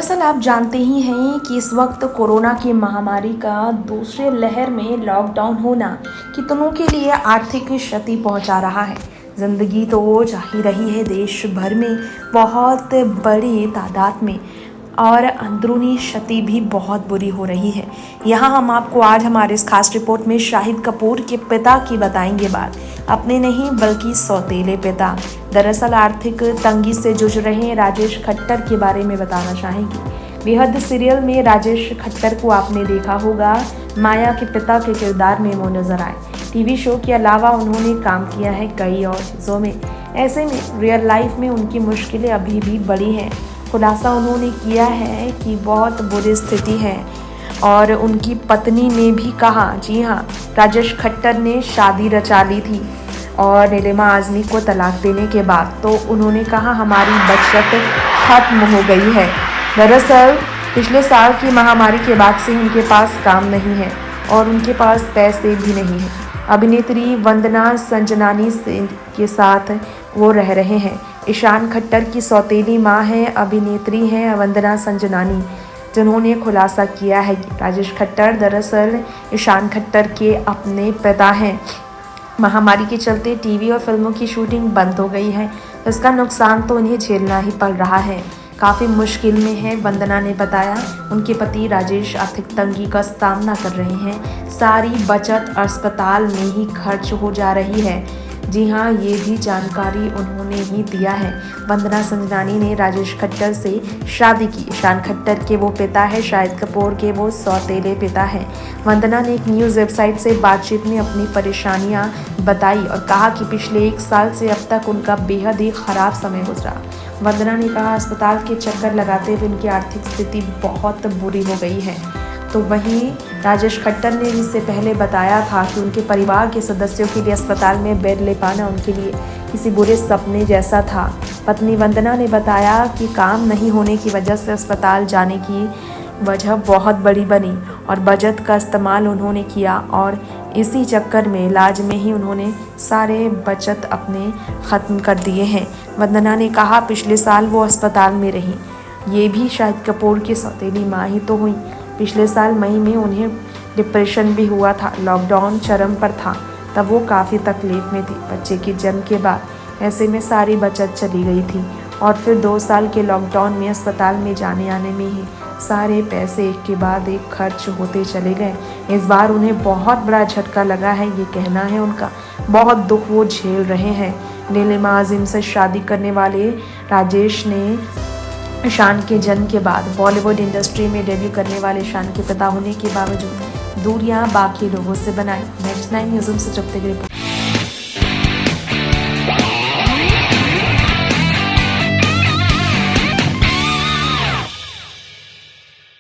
दरअसल आप जानते ही हैं कि इस वक्त कोरोना की महामारी का दूसरे लहर में लॉकडाउन होना कितनों के लिए आर्थिक क्षति पहुंचा रहा है। जिंदगी तो जा ही रही है देश भर में बहुत बड़ी तादाद में, और अंदरूनी क्षति भी बहुत बुरी हो रही है। यहाँ हम आपको आज हमारे इस खास रिपोर्ट में शाहिद कपूर के पिता की बताएंगे बात, अपने नहीं बल्कि सौतेले पिता। दरअसल आर्थिक तंगी से जूझ रहे राजेश खट्टर के बारे में बताना चाहेंगे। बेहद सीरियल में राजेश खट्टर को आपने देखा होगा, माया के पिता के किरदार में वो नजर आए। टीवी शो के अलावा उन्होंने काम किया है कई और चीज़ों में। ऐसे में रियल लाइफ में उनकी मुश्किलें अभी भी बड़ी हैं। खुलासा उन्होंने किया है कि बहुत बुरी स्थिति है, और उनकी पत्नी ने भी कहा, जी हाँ, राजेश खट्टर ने शादी रचा ली थी और नीलिमा आज़मी को तलाक देने के बाद तो उन्होंने कहा हमारी बचत खत्म हो गई है। दरअसल पिछले साल की महामारी के बाद से उनके पास काम नहीं है और उनके पास पैसे भी नहीं हैं। अभिनेत्री वंदना संजनानी के साथ वो रह रहे हैं। ईशान खट्टर की सौतेली माँ है, अभिनेत्री हैं वंदना संजनानी, जिन्होंने खुलासा किया है कि राजेश खट्टर दरअसल ईशान खट्टर के अपने पिता हैं। महामारी के चलते टीवी और फिल्मों की शूटिंग बंद हो गई है। इसका नुकसान तो उन्हें झेलना ही पड़ रहा है। काफ़ी मुश्किल में है। वंदना ने बताया उनके पति राजेश आर्थिक तंगी का सामना कर रहे हैं। सारी बचत अस्पताल में ही खर्च हो जा रही है। जी हाँ, ये भी जानकारी उन्होंने ही दिया है। वंदना संजनानी ने राजेश खट्टर से शादी की। ईशान खट्टर के वो पिता है, शाहिद कपूर के वो सौतेले पिता हैं। वंदना ने एक न्यूज़ वेबसाइट से बातचीत में अपनी परेशानियां बताई और कहा कि पिछले 1 साल से अब तक उनका बेहद ही ख़राब समय गुजरा। वंदना ने कहा अस्पताल के चक्कर लगाते हुए उनकी आर्थिक स्थिति बहुत बुरी हो गई है। तो वहीं राजेश खट्टर ने इससे पहले बताया था कि उनके परिवार के सदस्यों के लिए अस्पताल में बेड ले पाना उनके लिए किसी बुरे सपने जैसा था। पत्नी वंदना ने बताया कि काम नहीं होने की वजह से अस्पताल जाने की वजह बहुत बड़ी बनी और बचत का इस्तेमाल उन्होंने किया, और इसी चक्कर में इलाज में ही उन्होंने सारे बचत अपने ख़त्म कर दिए हैं। वंदना ने कहा पिछले साल वो अस्पताल में रही। ये भी शाहिद कपूर की सौतेली माँ ही तो हुई। पिछले साल मई में उन्हें डिप्रेशन भी हुआ था। लॉकडाउन चरम पर था, तब वो काफ़ी तकलीफ़ में थी बच्चे के जन्म के बाद। ऐसे में सारी बचत चली गई थी और फिर 2 साल के लॉकडाउन में अस्पताल में जाने आने में ही सारे पैसे एक के बाद एक खर्च होते चले गए। इस बार उन्हें बहुत बड़ा झटका लगा है, ये कहना है उनका। बहुत दुख वो झेल रहे हैं। नीलिमा आज़मी से शादी करने वाले राजेश ने ईशान के जन्म के बाद बॉलीवुड इंडस्ट्री में डेब्यू करने वाले ईशान के पिता होने के बावजूद दूरियां बाकी लोगों से बनाई। नेक्स्ट 9 न्यूज़ से जब तक